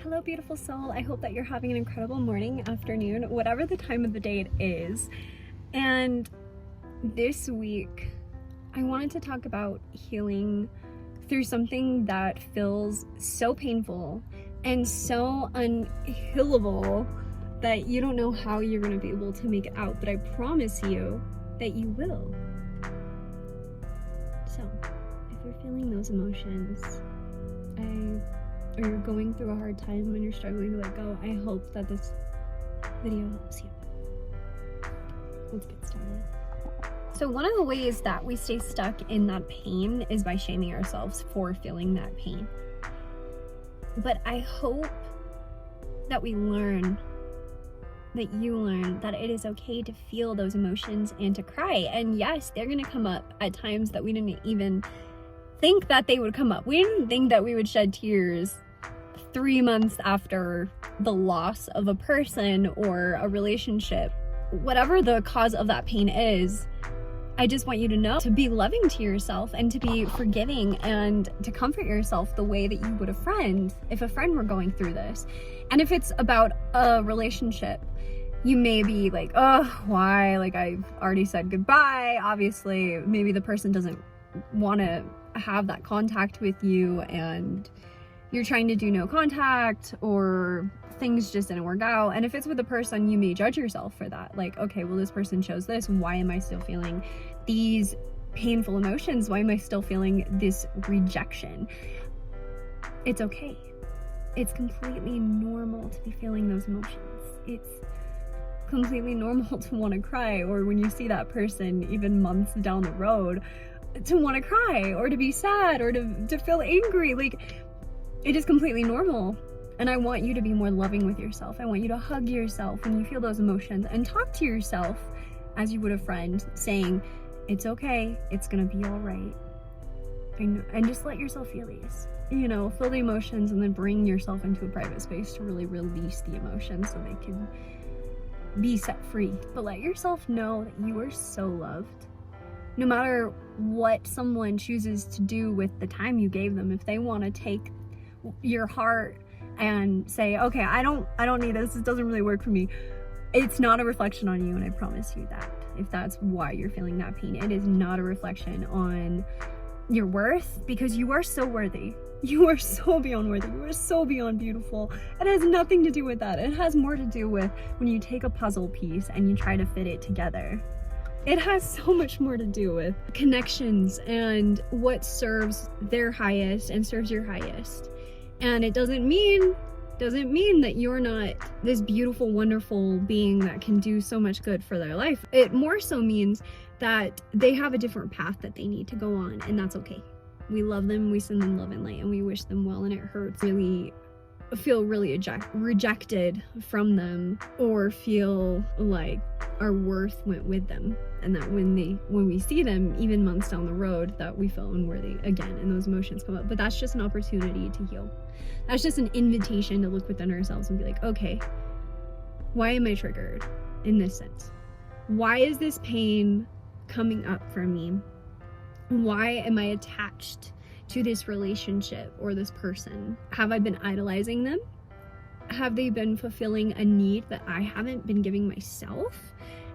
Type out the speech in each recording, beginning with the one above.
Hello, beautiful soul. I hope that you're having an incredible morning, afternoon, whatever the time of the day it is. And this week, I wanted to talk about healing through something that feels so painful and so unhealable that you don't know how you're going to be able to make it out, but I promise you that you will. So, if you're feeling those emotions, or you're going through a hard time and you're struggling to let go, I hope that this video helps you. Let's get started. So one of the ways that we stay stuck in that pain is by shaming ourselves for feeling that pain. But I hope that we learn, that you learn, that it is okay to feel those emotions and to cry. And yes, they're gonna come up at times that we didn't even think that they would come up. We didn't think that we would shed tears 3 months after the loss of a person or a relationship. Whatever the cause of that pain is, I just want you to know to be loving to yourself and to be forgiving and to comfort yourself the way that you would a friend if a friend were going through this. And if it's about a relationship, you may be like, oh, why? Like, I've already said goodbye. Obviously, maybe the person doesn't want to have that contact with you and you're trying to do no contact, or things just didn't work out. And if it's with a person, you may judge yourself for that. Like, okay, well, this person chose this. Why am I still feeling these painful emotions? Why am I still feeling this rejection? It's okay. It's completely normal to be feeling those emotions. It's completely normal to want to cry, or when you see that person even months down the road, to want to cry or to be sad or to feel angry. Like, it is completely normal. And I want you to be more loving with yourself. I want you to hug yourself when you feel those emotions and talk to yourself as you would a friend, saying, it's okay, it's gonna be all right. And just let yourself feel these. You know, feel the emotions and then bring yourself into a private space to really release the emotions so they can be set free. But let yourself know that you are so loved. No matter what someone chooses to do with the time you gave them, if they want to take your heart and say, okay, I don't need this doesn't really work for me, it's not a reflection on you. And I promise you that if that's why you're feeling that pain, it is not a reflection on your worth, because you are so worthy. You are so beyond worthy. You are so beyond beautiful. It has nothing to do with that. It has more to do with when you take a puzzle piece and you try to fit it together. It has so much more to do with connections and what serves their highest and serves your highest. And it doesn't mean that you're not this beautiful, wonderful being that can do so much good for their life. It more so means that they have a different path that they need to go on, and that's okay. We love them, we send them love and light, and we wish them well, and it hurts really feel really rejected from them, or feel like our worth went with them, and that when we see them even months down the road, that we feel unworthy again and those emotions come up. But that's just an opportunity to heal. That's just an invitation to look within ourselves and be like, okay, why am I triggered in this sense? Why is this pain coming up for me? Why am I attached to this relationship or this person? Have I been idolizing them? Have they been fulfilling a need that I haven't been giving myself?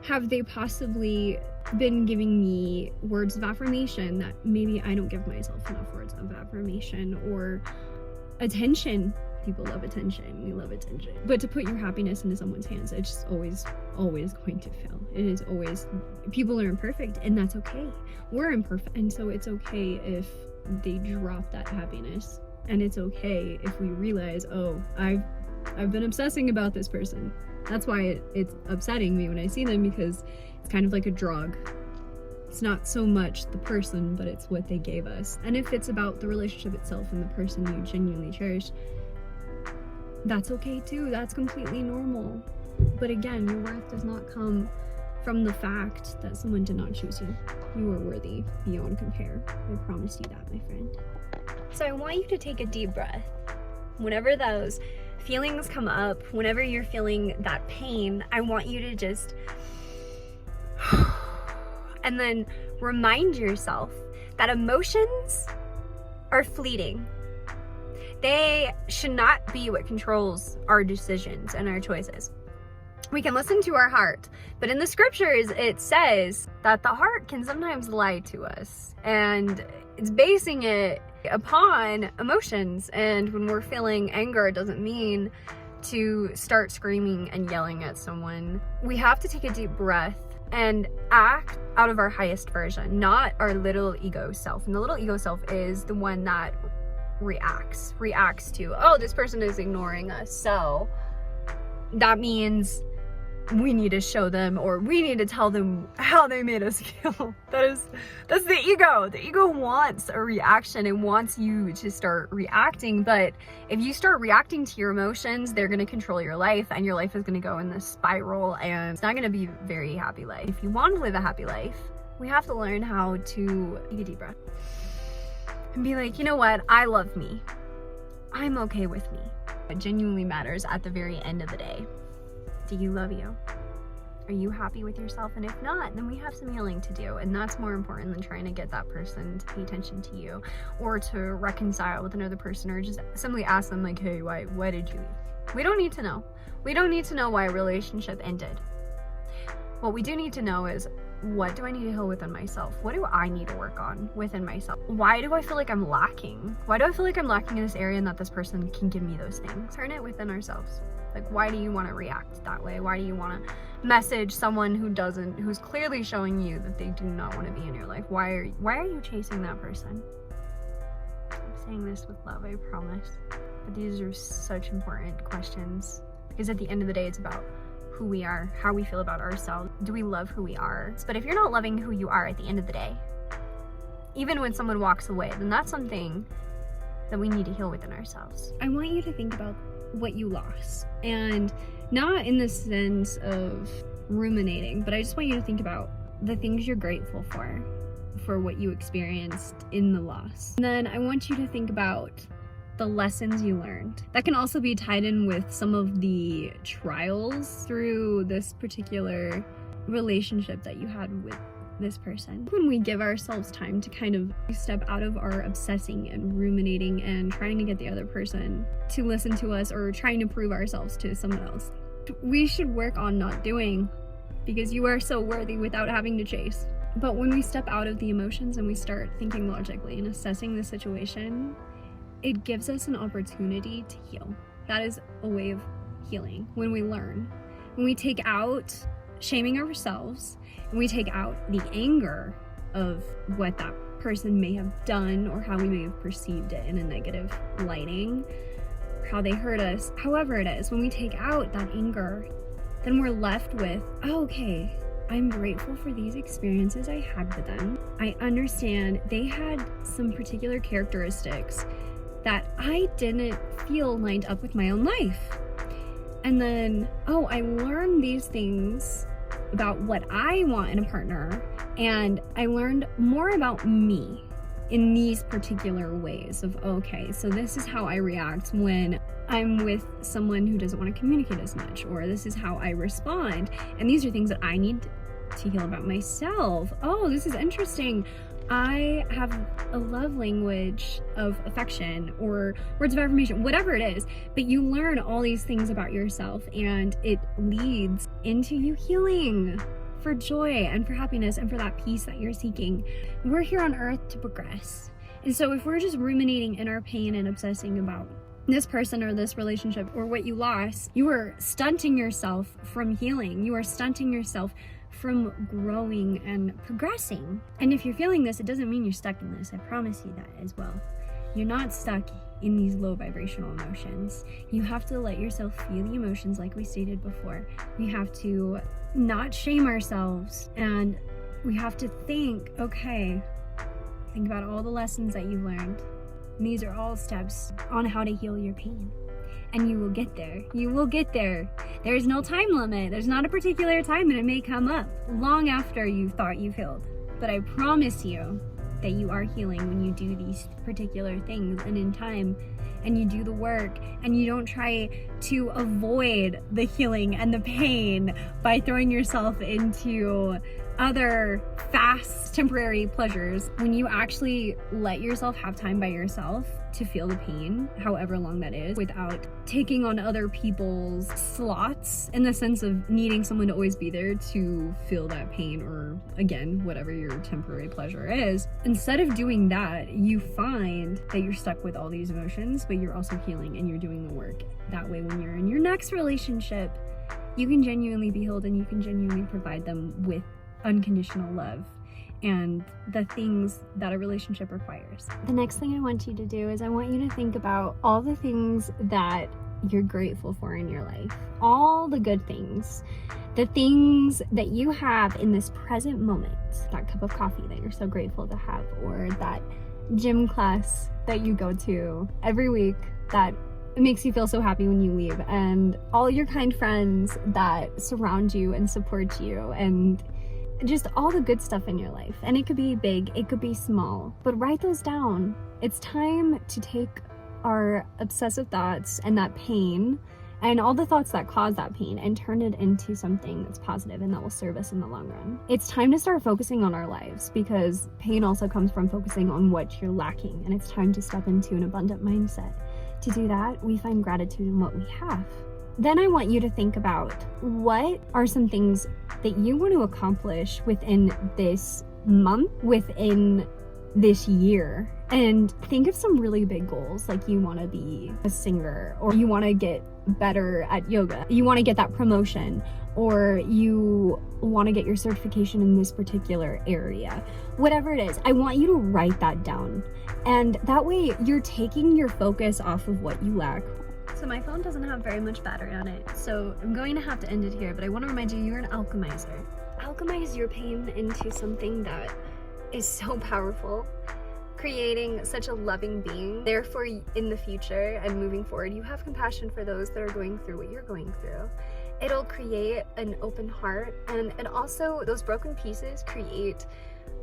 Have they possibly been giving me words of affirmation that maybe I don't give myself enough words of affirmation, or attention? People love attention. We love attention. But to put your happiness into someone's hands, it's just always going to fail. It is always, people are imperfect, and that's okay. We're imperfect, and so it's okay if they drop that happiness, and it's okay if we realize, oh, I've been obsessing about this person. That's why it's upsetting me when I see them, because it's kind of like a drug. It's not so much the person, but it's what they gave us. And if it's about the relationship itself and the person you genuinely cherish, that's okay too. That's completely normal. But again, your worth does not come from the fact that someone did not choose you. You are worthy beyond compare. I promise you that, my friend. So I want you to take a deep breath. Whenever those feelings come up, whenever you're feeling that pain, I want you to just and then remind yourself that emotions are fleeting. They should not be what controls our decisions and our choices. We can listen to our heart, but in the scriptures it says that the heart can sometimes lie to us, and it's basing it upon emotions. And when we're feeling anger, it doesn't mean to start screaming and yelling at someone. We have to take a deep breath and act out of our highest version, not our little ego self. And the little ego self is the one that reacts to, oh, this person is ignoring us, so that means we need to show them, or we need to tell them how they made us feel. That's the ego. The ego wants a reaction. It wants you to start reacting. But if you start reacting to your emotions, they're going to control your life, and your life is going to go in this spiral, and it's not going to be a very happy life. If you want to live a happy life, we have to learn how to take a deep breath and be like, you know what? I love me. I'm okay with me. What genuinely matters at the very end of the day. Do you love you? Are you happy with yourself? And if not, then we have some healing to do. And that's more important than trying to get that person to pay attention to you, or to reconcile with another person, or just simply ask them like, hey, why did you leave? We don't need to know. We don't need to know why a relationship ended. What we do need to know is, what do I need to heal within myself? What do I need to work on within myself? Why do I feel like I'm lacking? Why do I feel like I'm lacking in this area and that this person can give me those things? Turn it within ourselves. Like, why do you want to react that way? Why do you want to message someone who's clearly showing you that they do not want to be in your life? Why are you chasing that person? I'm saying this with love, I promise. But these are such important questions, because at the end of the day, it's about who we are, how we feel about ourselves. Do we love who we are? But if you're not loving who you are at the end of the day, even when someone walks away, then that's something that we need to heal within ourselves. I want you to think about what you lost, and not in the sense of ruminating, but I just want you to think about the things you're grateful for what you experienced in the loss. And then I want you to think about the lessons you learned. That can also be tied in with some of the trials through this particular relationship that you had with this person. When we give ourselves time to kind of step out of our obsessing and ruminating and trying to get the other person to listen to us, or trying to prove ourselves to someone else, we should work on not doing, because you are so worthy without having to chase. But when we step out of the emotions and we start thinking logically and assessing the situation, it gives us an opportunity to heal. That is a way of healing. When we learn, when we take out shaming ourselves, and we take out the anger of what that person may have done, or how we may have perceived it in a negative lighting, how they hurt us, however it is, when we take out that anger, then we're left with, oh, okay, I'm grateful for these experiences I had with them. I understand they had some particular characteristics that I didn't feel lined up with my own life. And then, oh, I learned these things about what I want in a partner, and I learned more about me in these particular ways of, okay, so this is how I react when I'm with someone who doesn't want to communicate as much, or this is how I respond, and these are things that I need to heal about myself. Oh, this is interesting. I have a love language of affection, or words of affirmation, whatever it is, but you learn all these things about yourself, and it leads into you healing for joy and for happiness and for that peace that you're seeking. We're here on earth to progress. And so if we're just ruminating in our pain and obsessing about this person or this relationship or what you lost, you are stunting yourself from healing. You are stunting yourself from growing and progressing. And if you're feeling this, it doesn't mean you're stuck in this. I promise you that as well. You're not stuck in these low vibrational emotions. You have to let yourself feel the emotions like we stated before. We have to not shame ourselves, and we have to think, okay, think about all the lessons that you've learned. And these are all steps on how to heal your pain. And you will get there. You will get there. There's no time limit. There's not a particular time, and it may come up long after you thought you've healed. But I promise you that you are healing when you do these particular things, and in time, and you do the work, and you don't try to avoid the healing and the pain by throwing yourself into other fast temporary pleasures, when you actually let yourself have time by yourself to feel the pain, however long that is, without taking on other people's slots in the sense of needing someone to always be there to feel that pain, or again, whatever your temporary pleasure is. Instead of doing that, you find that you're stuck with all these emotions, but you're also healing and you're doing the work. That way, when you're in your next relationship, you can genuinely be healed and you can genuinely provide them with unconditional love and the things that a relationship requires. The next thing I want you to do is I want you to think about all the things that you're grateful for in your life. All the good things. The things that you have in this present moment. That cup of coffee that you're so grateful to have, or that gym class that you go to every week that makes you feel so happy when you leave, and all your kind friends that surround you and support you, and just all the good stuff in your life. And it could be big, it could be small, but write those down. It's time to take our obsessive thoughts and that pain and all the thoughts that cause that pain and turn it into something that's positive and that will serve us in the long run. It's time to start focusing on our lives, because pain also comes from focusing on what you're lacking, and it's time to step into an abundant mindset. To do that, we find gratitude in what we have. Then I want you to think about what are some things that you want to accomplish within this month, within this year, and think of some really big goals. Like, you want to be a singer, or you want to get better at yoga, you want to get that promotion, or you want to get your certification in this particular area. Whatever it is, I want you to write that down, and that way you're taking your focus off of what you lack. So my phone doesn't have very much battery on it, so I'm going to have to end it here, but I want to remind you, you're an alchemizer. Alchemize your pain into something that is so powerful, creating such a loving being. Therefore, in the future and moving forward, you have compassion for those that are going through what you're going through. It'll create an open heart, and also those broken pieces create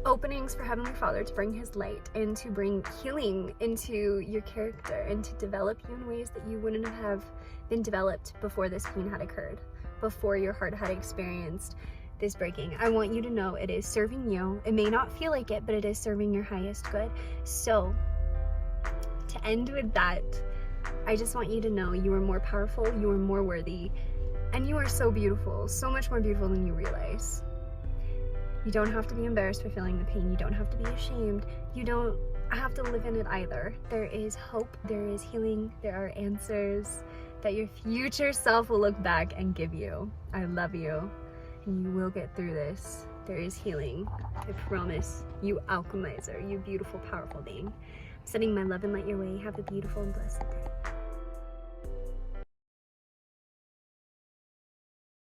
openings for Heavenly Father to bring His light and to bring healing into your character and to develop you in ways that you wouldn't have been developed before this pain had occurred, before your heart had experienced this breaking. I want you to know it is serving you. It may not feel like it, but it is serving your highest good. So to end with that, I just want you to know you are more powerful, you are more worthy, and you are so beautiful, so much more beautiful than you realize. You don't have to be embarrassed for feeling the pain. You don't have to be ashamed. You don't have to live in it either. There is hope, there is healing, there are answers that your future self will look back and give you. I love you, and you will get through this. There is healing, I promise. You alchemizer, you beautiful, powerful being. I'm sending my love and light your way. Have a beautiful and blessed day.